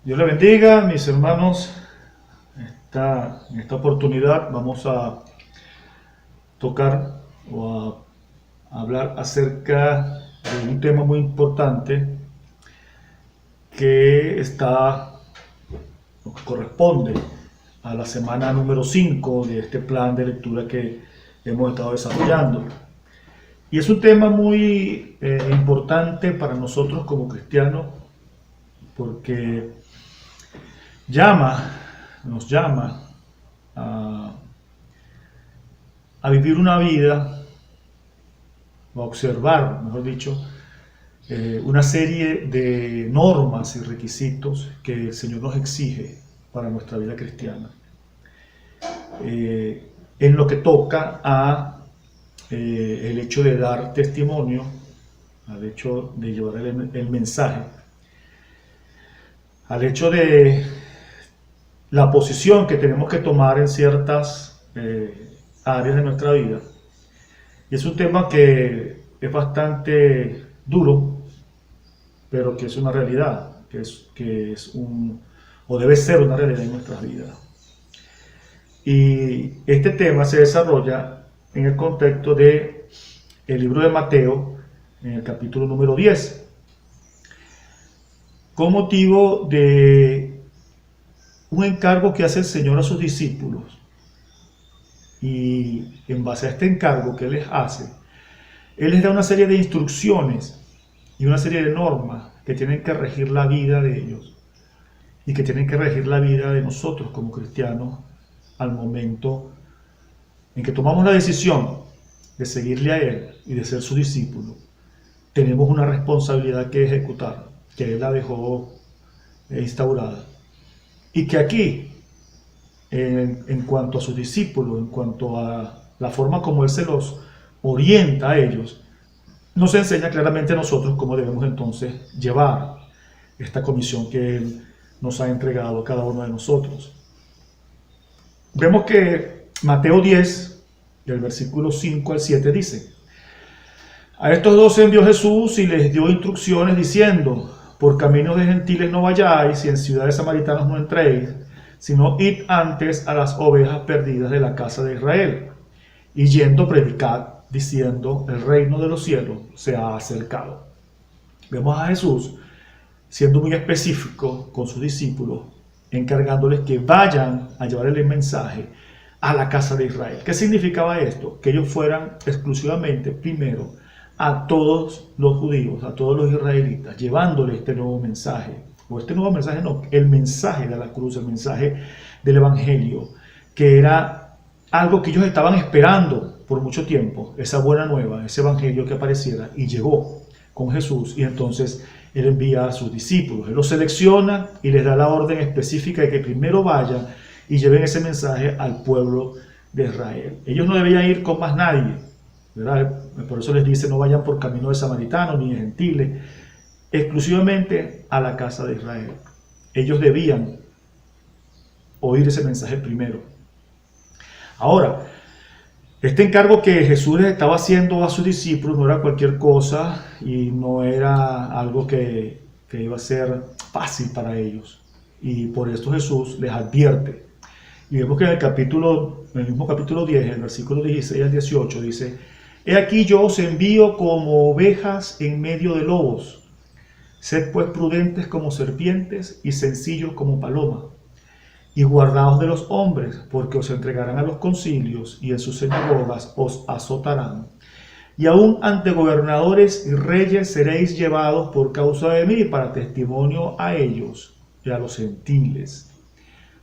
Dios le bendiga, mis hermanos. En esta oportunidad vamos a tocar o a hablar acerca de un tema muy importante que que corresponde a la semana número 5 de este plan de lectura que hemos estado desarrollando. Y es un tema muy importante para nosotros como cristianos porque llama, nos llama a, a vivir una vida, o a observar, mejor dicho, una serie de normas y requisitos que el Señor nos exige para nuestra vida cristiana. En lo que toca a el hecho de dar testimonio, al hecho de llevar el mensaje, al hecho de la posición que tenemos que tomar en ciertas áreas de nuestra vida. Y es un tema que es bastante duro, pero que es una realidad, o debe ser una realidad en nuestras vidas. Y este tema se desarrolla en el contexto de el libro de Mateo, en el capítulo número 10, con motivo de un encargo que hace el Señor a sus discípulos. Y en base a este encargo que Él les hace, Él les da una serie de instrucciones y una serie de normas que tienen que regir la vida de ellos y que tienen que regir la vida de nosotros como cristianos al momento en que tomamos la decisión de seguirle a Él y de ser su discípulo. Tenemos una responsabilidad que ejecutar, que Él la dejó instaurada. Y que aquí, en cuanto a sus discípulos, en cuanto a la forma como Él se los orienta a ellos, nos enseña claramente a nosotros cómo debemos entonces llevar esta comisión que Él nos ha entregado a cada uno de nosotros. Vemos que Mateo 10, del versículo 5 al 7 dice: a estos 12 envió Jesús y les dio instrucciones diciendo: por caminos de gentiles no vayáis y en ciudades samaritanas no entréis, sino id antes a las ovejas perdidas de la casa de Israel. Y yendo predicad, diciendo: el reino de los cielos se ha acercado. Vemos a Jesús siendo muy específico con sus discípulos, encargándoles que vayan a llevar el mensaje a la casa de Israel. ¿Qué significaba esto? Que ellos fueran exclusivamente, primero, a todos los judíos, a todos los israelitas, llevándoles este nuevo mensaje, o este nuevo mensaje no, el mensaje de la cruz, el mensaje del evangelio, que era algo que ellos estaban esperando por mucho tiempo, esa buena nueva, ese evangelio que apareciera, y llegó con Jesús. Y entonces Él envía a sus discípulos, Él los selecciona y les da la orden específica de que primero vayan y lleven ese mensaje al pueblo de Israel. Ellos no debían ir con más nadie, ¿verdad? Por eso les dice: no vayan por camino de samaritanos ni de gentiles, exclusivamente a la casa de Israel. Ellos debían oír ese mensaje primero. Ahora, este encargo que Jesús les estaba haciendo a sus discípulos no era cualquier cosa y no era algo que iba a ser fácil para ellos. Y por esto Jesús les advierte. Y vemos que en el mismo capítulo 10, el versículo 16 al 18, dice: he aquí yo os envío como ovejas en medio de lobos. Sed pues prudentes como serpientes y sencillos como palomas. Y guardaos de los hombres, porque os entregarán a los concilios y en sus sinagogas os azotarán. Y aún ante gobernadores y reyes seréis llevados por causa de mí para testimonio a ellos y a los gentiles.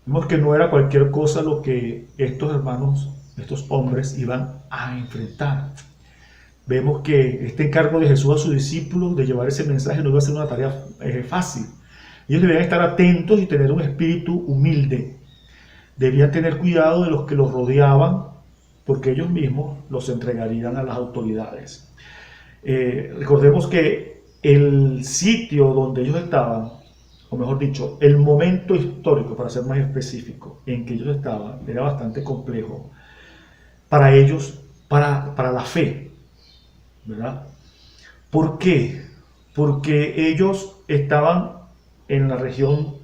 Vemos que no era cualquier cosa lo que estos hermanos, estos hombres iban a enfrentar. Vemos que este encargo de Jesús a sus discípulos de llevar ese mensaje no iba a ser una tarea fácil. Ellos debían estar atentos y tener un espíritu humilde. Debían tener cuidado de los que los rodeaban, porque ellos mismos los entregarían a las autoridades. Recordemos que el sitio donde ellos estaban, o mejor dicho, el momento histórico, para ser más específico, en que ellos estaban, era bastante complejo para ellos, para la fe, ¿verdad? ¿Por qué? Porque ellos estaban en la región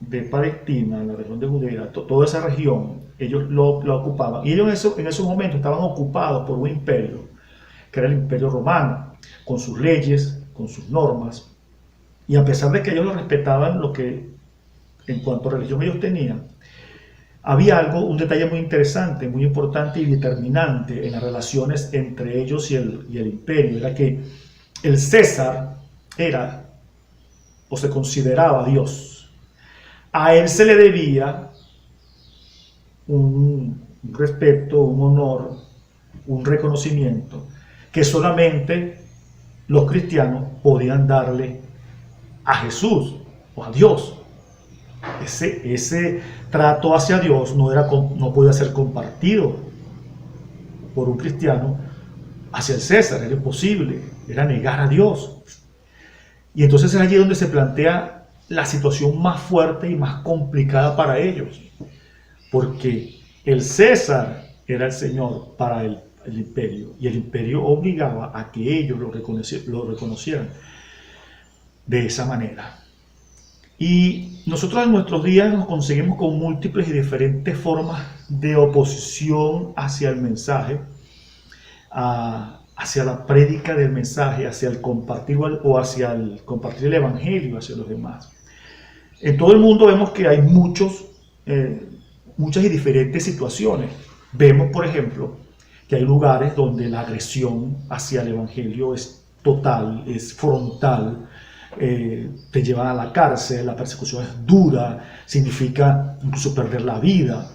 de Palestina, la región de Judea, toda esa región, ellos lo ocupaban. Y ellos en esos momentos estaban ocupados por un imperio, que era el imperio romano, con sus leyes, con sus normas. Y a pesar de que ellos lo respetaban, lo que en cuanto a religión ellos tenían, había un detalle muy interesante, muy importante y determinante en las relaciones entre ellos y el imperio. Era que el César era o se consideraba Dios. A él se le debía un respeto, un honor, un reconocimiento que solamente los cristianos podían darle a Jesús o a Dios. Ese trato hacia Dios no podía ser compartido por un cristiano hacia el César, era imposible, era negar a Dios. Y entonces es allí donde se plantea la situación más fuerte y más complicada para ellos, porque el César era el Señor para el imperio, y el imperio obligaba a que ellos lo reconocieran de esa manera. Y nosotros en nuestros días nos conseguimos con múltiples y diferentes formas de oposición hacia el mensaje, hacia la prédica del mensaje, hacia el compartir o hacia el compartir el evangelio hacia los demás. En todo el mundo vemos que hay muchas y diferentes situaciones. Vemos, por ejemplo, que hay lugares donde la agresión hacia el evangelio es total, es frontal, te llevan a la cárcel, la persecución es dura, significa incluso perder la vida.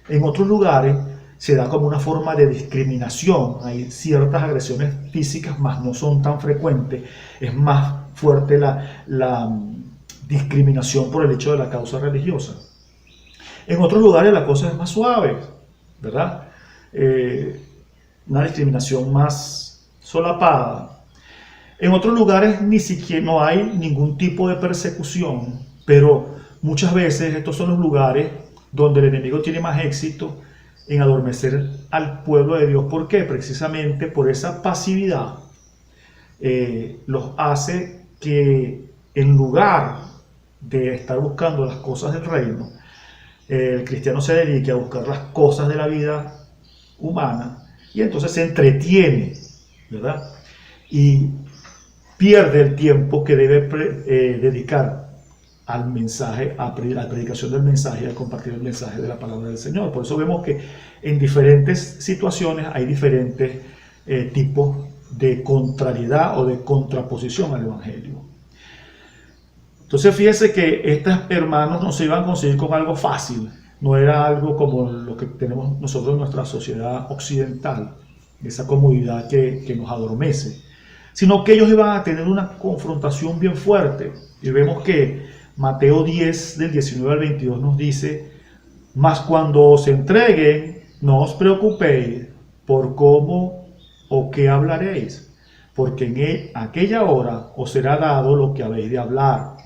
En otros lugares se da como una forma de discriminación, hay ciertas agresiones físicas, mas no son tan frecuentes, es más fuerte la discriminación por el hecho de la causa religiosa. En otros lugares la cosa es más suave, ¿verdad? Una discriminación más solapada. En otros lugares ni siquiera no hay ningún tipo de persecución, pero muchas veces estos son los lugares donde el enemigo tiene más éxito en adormecer al pueblo de Dios. ¿Por qué? Precisamente por esa pasividad los hace que en lugar de estar buscando las cosas del reino, el cristiano se dedique a buscar las cosas de la vida humana y entonces se entretiene, ¿verdad? Y pierde el tiempo que debe dedicar al mensaje, a la predicación del mensaje, a compartir el mensaje de la palabra del Señor. Por eso vemos que en diferentes situaciones hay diferentes tipos de contrariedad o de contraposición al Evangelio. Entonces fíjense que estos hermanos no se iban a conseguir con algo fácil, no era algo como lo que tenemos nosotros en nuestra sociedad occidental, esa comodidad que nos adormece, sino que ellos iban a tener una confrontación bien fuerte. Y vemos que Mateo 10, del 19 al 22 nos dice: mas cuando os entreguen, no os preocupéis por cómo o qué hablaréis, porque en aquella hora os será dado lo que habéis de hablar.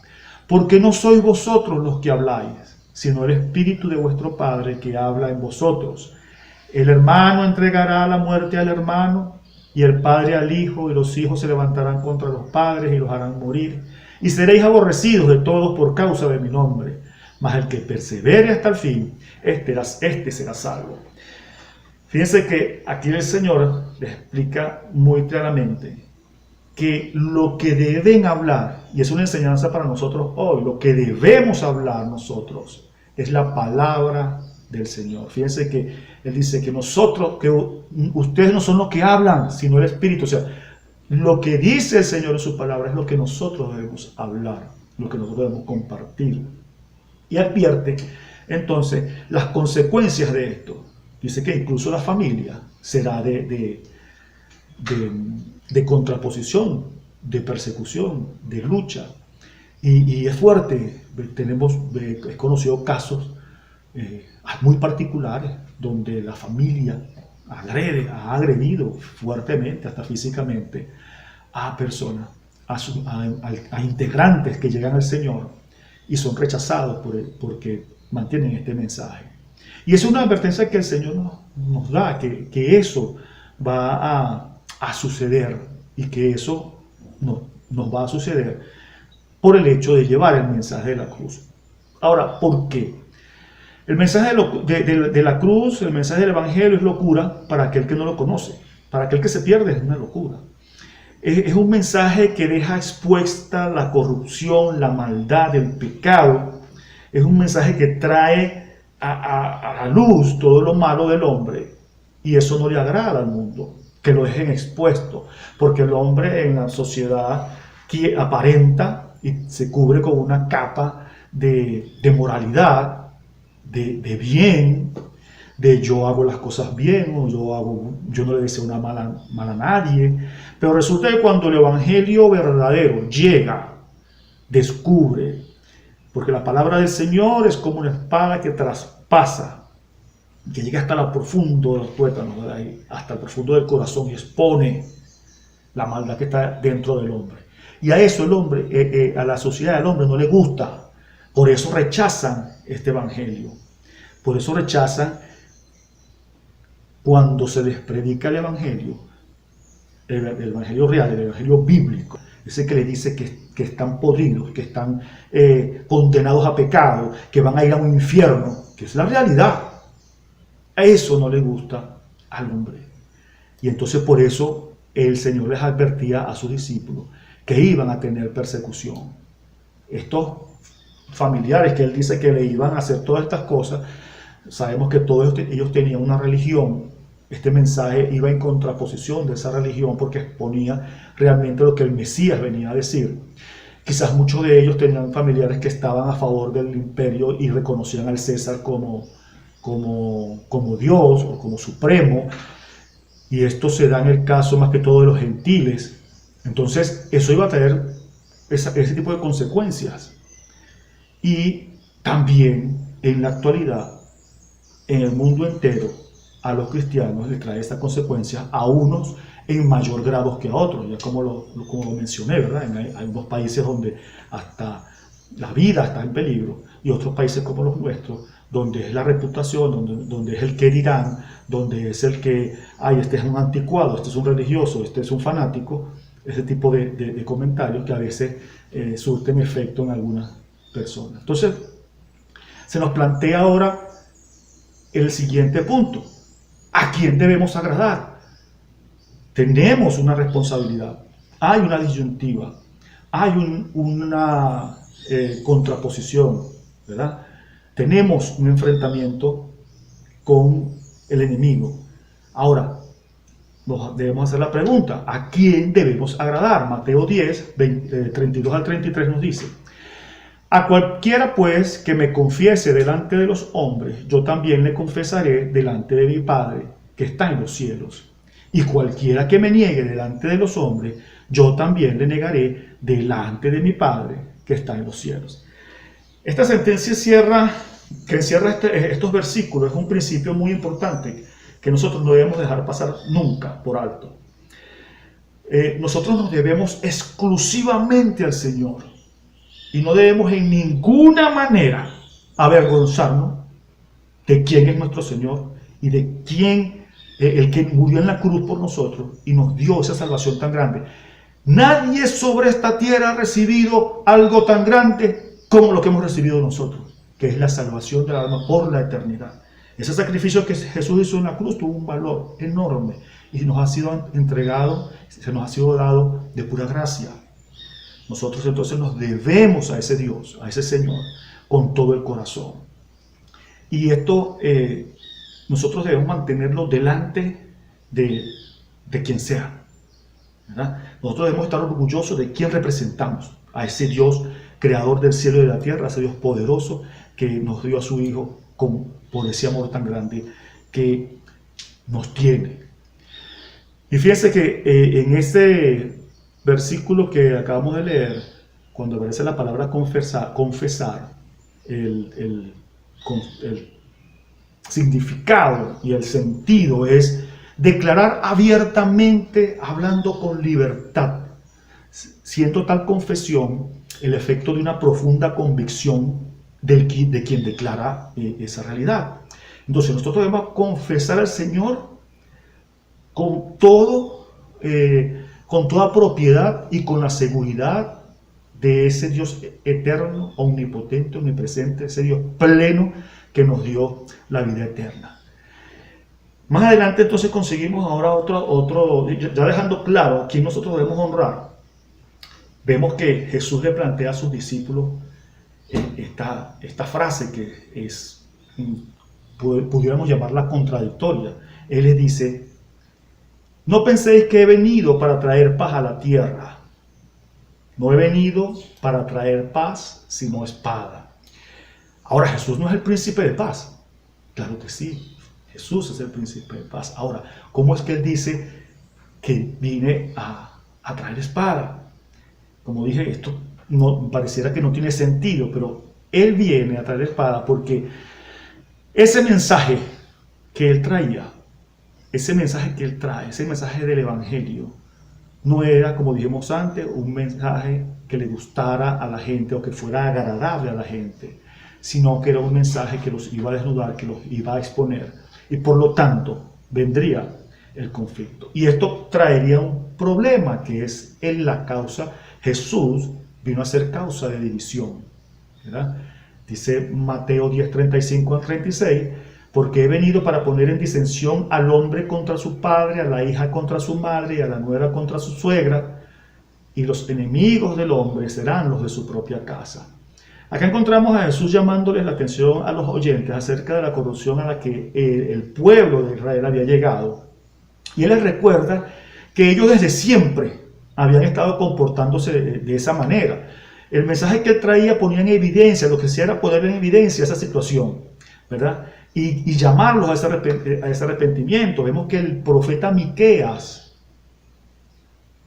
Porque no sois vosotros los que habláis, sino el Espíritu de vuestro Padre que habla en vosotros. El hermano entregará la muerte al hermano, y el padre al hijo, y los hijos se levantarán contra los padres y los harán morir. Y seréis aborrecidos de todos por causa de mi nombre. Mas el que persevere hasta el fin, este será salvo. Fíjense que aquí el Señor les explica muy claramente que lo que deben hablar, y es una enseñanza para nosotros hoy, lo que debemos hablar nosotros es la palabra del Señor. Fíjense que Él dice que ustedes no son los que hablan, sino el Espíritu. O sea, lo que dice el Señor en su palabra es lo que nosotros debemos hablar, lo que nosotros debemos compartir. Y advierte entonces las consecuencias de esto. Dice que incluso la familia será de contraposición, de persecución, de lucha. Y es fuerte. He conocido casos muy particulares donde la familia ha agredido fuertemente, hasta físicamente, a personas, a integrantes que llegan al Señor y son rechazados porque mantienen este mensaje. Y es una advertencia que el Señor nos da, que eso va a suceder, y que eso nos va a suceder por el hecho de llevar el mensaje de la cruz. Ahora, ¿por qué? El mensaje de la cruz, el mensaje del Evangelio es locura para aquel que no lo conoce. Para aquel que se pierde es una locura. Es un mensaje que deja expuesta la corrupción, la maldad, el pecado. Es un mensaje que trae a la luz todo lo malo del hombre. Y eso no le agrada al mundo, que lo dejen expuesto. Porque el hombre en la sociedad que aparenta y se cubre con una capa de moralidad, de bien, de yo hago las cosas bien, o yo no le deseo una mal a nadie. Pero resulta que cuando el evangelio verdadero llega, descubre, porque la palabra del Señor es como una espada que traspasa, que llega hasta lo profundo de los tuétanos, hasta el profundo del corazón, y expone la maldad que está dentro del hombre. Y a eso el hombre, a la sociedad del hombre no le gusta. Por eso rechazan este evangelio. Por eso rechazan cuando se les predica el evangelio real, el evangelio bíblico, ese que le dice que están podridos, que están condenados a pecado, que van a ir a un infierno, que es la realidad. A eso no le gusta al hombre. Y entonces por eso el Señor les advertía a sus discípulos que iban a tener persecución. Estos familiares que él dice que le iban a hacer todas estas cosas, sabemos que todos ellos tenían una religión. Este mensaje iba en contraposición de esa religión porque exponía realmente lo que el Mesías venía a decir. Quizás muchos de ellos tenían familiares que estaban a favor del imperio y reconocían al César como Dios o como supremo, y esto se da en el caso más que todo de los gentiles. Entonces eso iba a traer ese tipo de consecuencias. Y también en la actualidad, en el mundo entero, a los cristianos les trae esta consecuencia, a unos en mayor grado que a otros, ya como lo mencioné, ¿verdad? Hay unos países donde hasta la vida está en peligro, y otros países como los nuestros, donde es la reputación, donde es el que dirán, donde es el que, ay, este es un anticuado, este es un religioso, este es un fanático, ese tipo de comentarios que a veces surten efecto en algunas personas. Entonces, se nos plantea ahora el siguiente punto. ¿A quién debemos agradar? Tenemos una responsabilidad, hay una disyuntiva, hay una contraposición, ¿verdad? Tenemos un enfrentamiento con el enemigo. Ahora, nos debemos hacer la pregunta, ¿a quién debemos agradar? Mateo 10, 32 al 33 nos dice: a cualquiera pues que me confiese delante de los hombres, yo también le confesaré delante de mi Padre que está en los cielos. Y cualquiera que me niegue delante de los hombres, yo también le negaré delante de mi Padre que está en los cielos. Esta sentencia que encierra estos versículos es un principio muy importante que nosotros no debemos dejar pasar nunca por alto. Nosotros nos debemos exclusivamente al Señor. Y no debemos en ninguna manera avergonzarnos de quién es nuestro Señor y de quién, el que murió en la cruz por nosotros y nos dio esa salvación tan grande. Nadie sobre esta tierra ha recibido algo tan grande como lo que hemos recibido nosotros, que es la salvación del alma por la eternidad. Ese sacrificio que Jesús hizo en la cruz tuvo un valor enorme y nos ha sido entregado, se nos ha sido dado de pura gracia. Nosotros entonces nos debemos a ese Dios, a ese Señor, con todo el corazón. Y esto nosotros debemos mantenerlo delante de quien sea, ¿verdad? Nosotros debemos estar orgullosos de quién representamos, a ese Dios creador del cielo y de la tierra, a ese Dios poderoso que nos dio a su Hijo por ese amor tan grande que nos tiene. Y fíjense que en ese versículo que acabamos de leer, cuando aparece la palabra confesar, el significado y el sentido es declarar abiertamente, hablando con libertad, siendo tal confesión el efecto de una profunda convicción de quien declara esa realidad. Entonces nosotros debemos confesar al Señor con toda propiedad y con la seguridad de ese Dios eterno, omnipotente, omnipresente, ese Dios pleno que nos dio la vida eterna. Más adelante entonces conseguimos ahora otro, ya dejando claro a quién nosotros debemos honrar. Vemos que Jesús le plantea a sus discípulos esta frase que es, pudiéramos llamarla contradictoria. Él les dice: no penséis que he venido para traer paz a la tierra. No he venido para traer paz, sino espada. Ahora, Jesús no es el príncipe de paz. Claro que sí, Jesús es el príncipe de paz. Ahora, ¿cómo es que Él dice que viene a traer espada? Como dije, esto no pareciera que no tiene sentido, pero Él viene a traer espada porque ese mensaje que Él traía, ese mensaje que Él trae, ese mensaje del Evangelio, no era, como dijimos antes, un mensaje que le gustara a la gente o que fuera agradable a la gente, sino que era un mensaje que los iba a desnudar, que los iba a exponer, y por lo tanto vendría el conflicto. Y esto traería un problema, que es en la causa. Jesús vino a ser causa de división, ¿verdad? Dice Mateo 10, 35 al 36, porque he venido para poner en disensión al hombre contra su padre, a la hija contra su madre y a la nuera contra su suegra, y los enemigos del hombre serán los de su propia casa. Acá encontramos a Jesús llamándoles la atención a los oyentes acerca de la corrupción a la que el pueblo de Israel había llegado. Y Él les recuerda que ellos desde siempre habían estado comportándose de esa manera. El mensaje que Él traía ponía en evidencia, lo que hacía era poner en evidencia esa situación, ¿verdad? Y llamarlos a ese arrepentimiento. Vemos que el profeta Miqueas,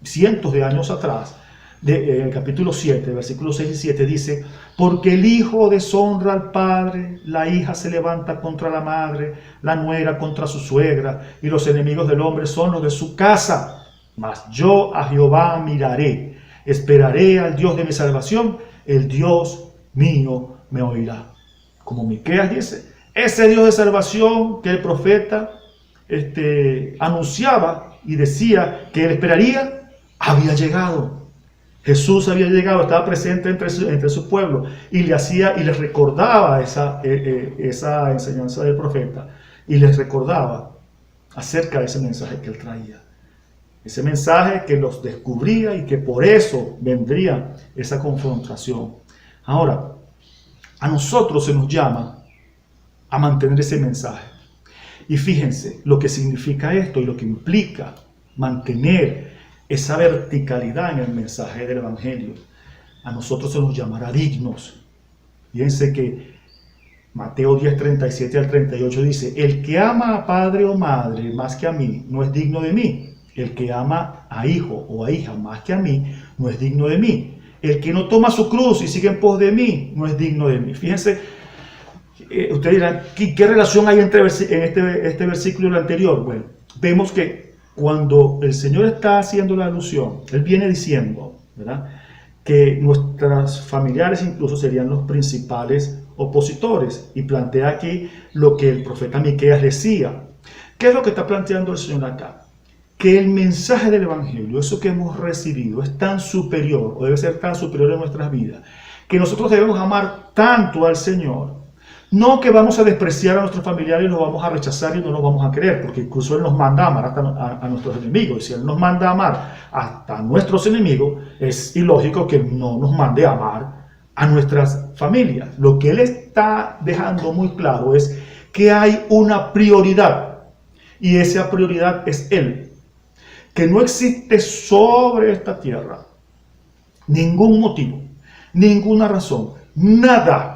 cientos de años atrás, en el capítulo 7, versículos 6 y 7, dice: porque el hijo deshonra al padre, la hija se levanta contra la madre, la nuera contra su suegra, y los enemigos del hombre son los de su casa. Mas yo a Jehová miraré, esperaré al Dios de mi salvación, el Dios mío me oirá. Como Miqueas dice, ese Dios de salvación que el profeta anunciaba y decía que él esperaría, había llegado. Jesús había llegado, estaba presente entre su pueblo y les recordaba esa enseñanza del profeta, y les recordaba acerca de ese mensaje que él traía. Ese mensaje que los descubría y que por eso vendría esa confrontación. Ahora, a nosotros se nos llama a mantener ese mensaje. Y fíjense lo que significa esto y lo que implica mantener esa verticalidad en el mensaje del Evangelio. A nosotros se nos llamará dignos. Fíjense que Mateo 10, 37 al 38 dice: el que ama a padre o madre más que a mí no es digno de mí. El que ama a hijo o a hija más que a mí no es digno de mí. El que no toma su cruz y sigue en pos de mí no es digno de mí. Fíjense, ustedes dirán, ¿qué relación hay entre este versículo y el anterior? Bueno, vemos que cuando el Señor está haciendo la alusión, Él viene diciendo, ¿verdad?, que nuestros familiares incluso serían los principales opositores, y plantea aquí lo que el profeta Miqueas decía. ¿Qué es lo que está planteando el Señor acá? Que el mensaje del Evangelio, eso que hemos recibido, es tan superior, o debe ser tan superior en nuestras vidas, que nosotros debemos amar tanto al Señor. No que vamos a despreciar a nuestros familiares y los vamos a rechazar y no los vamos a querer, porque incluso Él nos manda a amar hasta a nuestros enemigos. Y si Él nos manda a amar hasta a nuestros enemigos, es ilógico que no nos mande a amar a nuestras familias. Lo que Él está dejando muy claro es que hay una prioridad, y esa prioridad es Él. Que no existe sobre esta tierra ningún motivo, ninguna razón, nada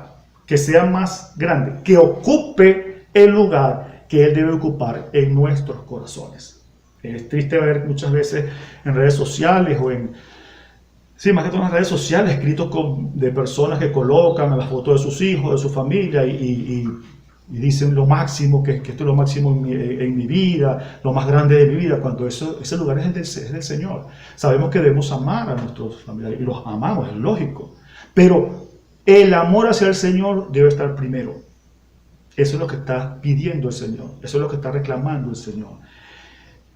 que sea más grande, que ocupe el lugar que Él debe ocupar en nuestros corazones. Es triste ver muchas veces en redes sociales más que todo en las redes sociales, escritos de personas que colocan las fotos de sus hijos, de su familia y dicen lo máximo, que esto es lo máximo en mi vida, lo más grande de mi vida, cuando ese lugar es del Señor. Sabemos que debemos amar a nuestros familiares y los amamos, es lógico, pero el amor hacia el Señor debe estar primero. Eso es lo que está pidiendo el Señor, eso es lo que está reclamando el Señor.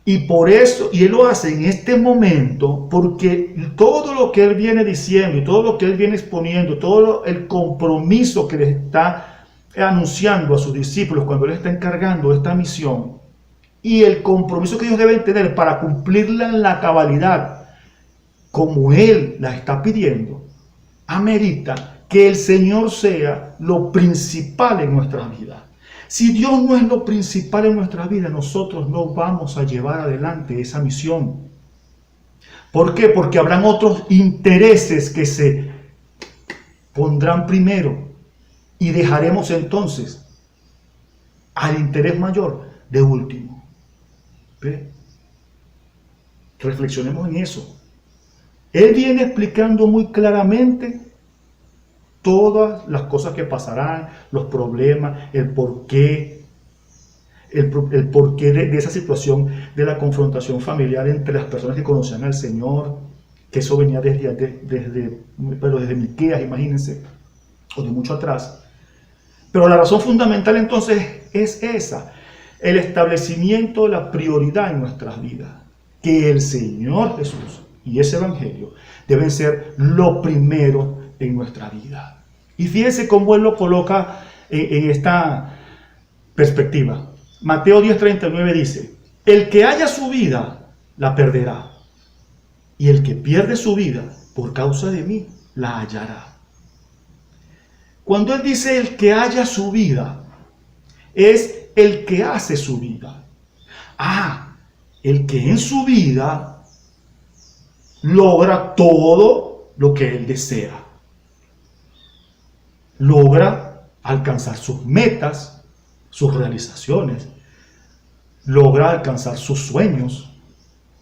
Y por eso, y Él lo hace en este momento, porque todo lo que Él viene diciendo y todo lo que Él viene exponiendo, todo el compromiso que le está anunciando a sus discípulos cuando Él está encargando esta misión, y el compromiso que ellos deben tener para cumplirla en la cabalidad, como Él la está pidiendo, amerita que el Señor sea lo principal en nuestra vida. Si Dios no es lo principal en nuestra vida, nosotros no vamos a llevar adelante esa misión. ¿Por qué? Porque habrán otros intereses que se pondrán primero y dejaremos entonces al interés mayor de último. ¿Ve? Reflexionemos en eso. Él viene explicando muy claramente todas las cosas que pasarán, los problemas, el porqué, el porqué de esa situación de la confrontación familiar entre las personas que conocían al Señor, que eso venía desde Miqueas, imagínense, o de mucho atrás. Pero la razón fundamental entonces es esa, el establecimiento de la prioridad en nuestras vidas, que el Señor Jesús y ese Evangelio deben ser lo primero en nuestra vida. Y fíjense cómo Él lo coloca en esta perspectiva. Mateo 10:39 dice: el que haya su vida, la perderá. Y el que pierde su vida, por causa de mí, la hallará. Cuando Él dice el que haya su vida, es el que hace su vida. El que en su vida logra todo lo que Él desea. Logra alcanzar sus metas, sus realizaciones, logra alcanzar sus sueños.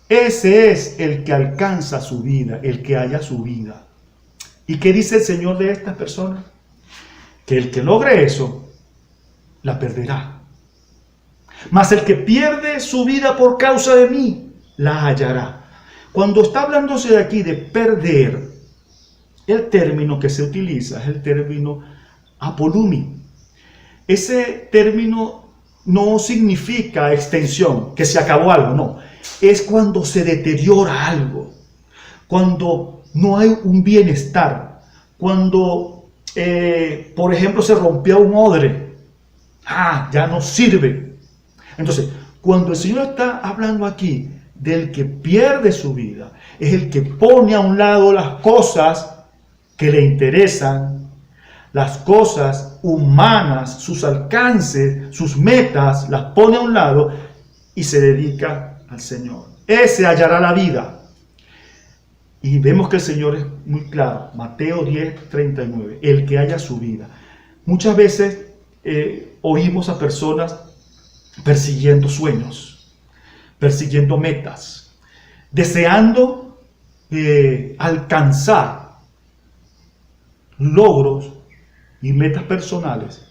Ese es el que alcanza su vida, el que haya su vida. ¿Y qué dice el Señor de estas personas? Que el que logre eso, la perderá. Mas el que pierde su vida por causa de mí, la hallará. Cuando está hablándose de aquí de perder, el término que se utiliza es el término apolumi. Ese término no significa extensión, que se acabó algo, no. Es cuando se deteriora algo, cuando no hay un bienestar, cuando, por ejemplo, se rompió un odre, ya no sirve. Entonces, cuando el Señor está hablando aquí del que pierde su vida, es el que pone a un lado las cosas que le interesan, las cosas humanas, sus alcances, sus metas, las pone a un lado y se dedica al Señor. Ese hallará la vida. Y vemos que el Señor es muy claro. Mateo 10:39. El que haya su vida. Muchas veces oímos a personas persiguiendo sueños, persiguiendo metas, deseando alcanzar logros y metas personales.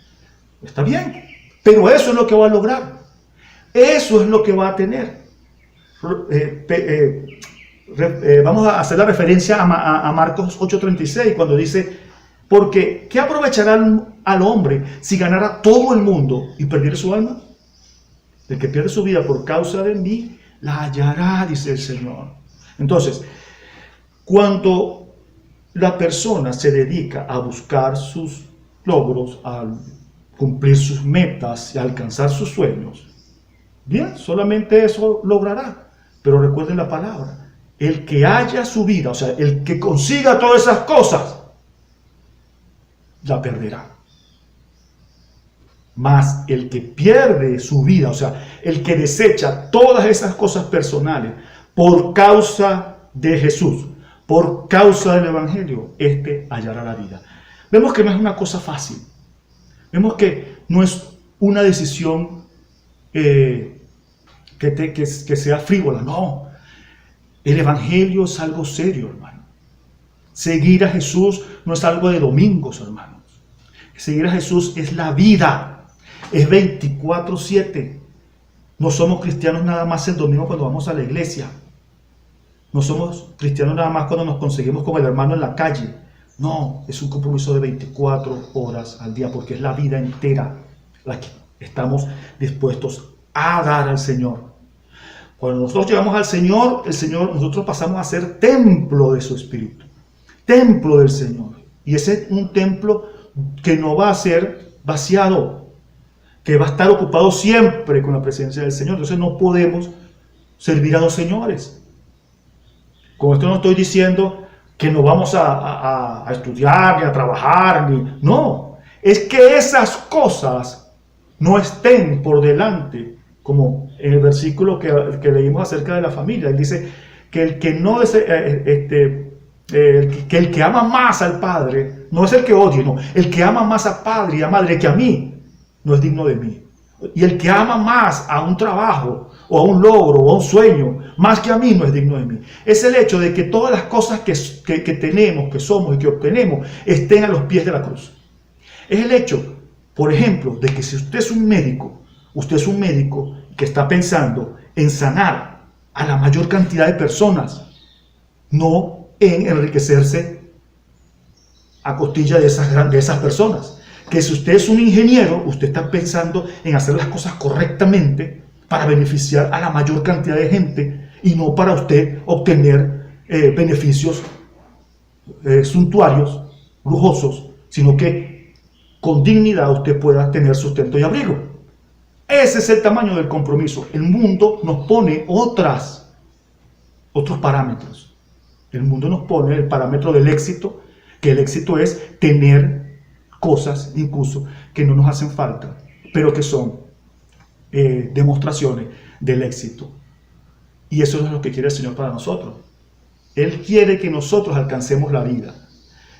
Está bien, pero eso es lo que va a lograr. Eso es lo que va a tener. Vamos a hacer la referencia a Marcos 8:36 cuando dice: porque ¿qué aprovechará al hombre si ganara todo el mundo y perdiera su alma? El que pierde su vida por causa de mí, la hallará, dice el Señor. Entonces, cuando la persona se dedica a buscar sus logros, a cumplir sus metas y a alcanzar sus sueños, bien, solamente eso logrará. Pero recuerden la palabra: el que haya su vida, o sea, el que consiga todas esas cosas, la perderá. Mas el que pierde su vida, o sea, el que desecha todas esas cosas personales por causa de Jesús, por causa del Evangelio, este hallará la vida. Vemos que no es una cosa fácil. Vemos que no es una decisión que sea frívola. No. El Evangelio es algo serio, hermano. Seguir a Jesús no es algo de domingos, hermanos. Seguir a Jesús es la vida. Es 24/7. No somos cristianos nada más el domingo cuando vamos a la iglesia. No somos cristianos nada más cuando nos conseguimos con el hermano en la calle. No, es un compromiso de 24 horas al día, porque es la vida entera la que estamos dispuestos a dar al Señor. Cuando nosotros llegamos al Señor, nosotros pasamos a ser templo de su Espíritu, templo del Señor. Y ese es un templo que no va a ser vaciado, que va a estar ocupado siempre con la presencia del Señor. Entonces no podemos servir a dos señores. Con esto no estoy diciendo que no vamos a estudiar, ni a trabajar, no. Es que esas cosas no estén por delante, como en el versículo que leímos acerca de la familia. Él dice que el que no es, que el que ama más al Padre, no es el que odie, no, el que ama más a Padre y a Madre que a mí, no es digno de mí. Y el que ama más a un trabajo, o a un logro, o a un sueño, más que a mí, no es digno de mí. Es el hecho de que todas las cosas que tenemos, que somos y que obtenemos, estén a los pies de la cruz. Es el hecho, por ejemplo, de que si usted es un médico que está pensando en sanar a la mayor cantidad de personas, no en enriquecerse a costilla de esas personas. Que si usted es un ingeniero, usted está pensando en hacer las cosas correctamente para beneficiar a la mayor cantidad de gente y no para usted obtener beneficios suntuarios, lujosos, sino que con dignidad usted pueda tener sustento y abrigo. Ese es el tamaño del compromiso. El mundo nos pone otros parámetros. El mundo nos pone el parámetro del éxito, que el éxito es tener cosas incluso que no nos hacen falta, pero que son demostraciones del éxito. Y eso es lo que quiere el Señor para nosotros. Él quiere que nosotros alcancemos la vida.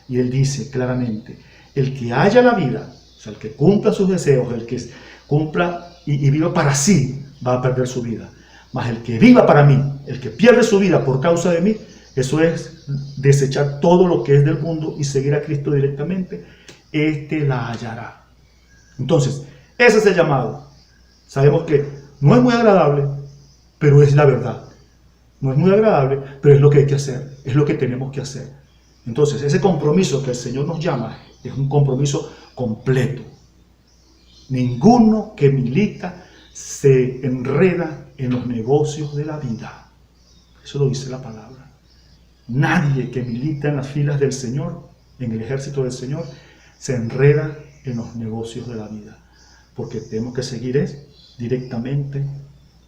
Y Él dice claramente, el que haya la vida, o sea, el que cumpla sus deseos, el que cumpla y viva para sí, va a perder su vida. Mas el que viva para mí, el que pierde su vida por causa de mí, eso es desechar todo lo que es del mundo y seguir a Cristo directamente, este la hallará. Entonces, ese es el llamado. Sabemos que no es muy agradable, pero es la verdad. No es muy agradable, pero es lo que hay que hacer, es lo que tenemos que hacer. Entonces, ese compromiso que el Señor nos llama es un compromiso completo. Ninguno que milita se enreda en los negocios de la vida. Eso lo dice la palabra. Nadie que milita en las filas del Señor, en el ejército del Señor, se enreda en los negocios de la vida. Porque tenemos que seguir directamente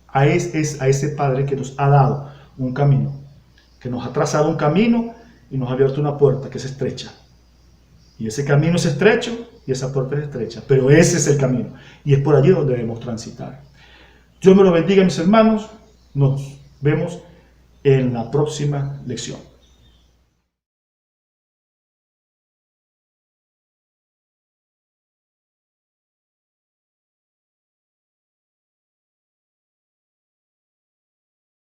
a ese Padre que nos ha dado un camino, que nos ha trazado un camino y nos ha abierto una puerta que es estrecha. Y ese camino es estrecho y esa puerta es estrecha, pero ese es el camino y es por allí donde debemos transitar. Dios me lo bendiga, mis hermanos. Nos vemos en la próxima lección.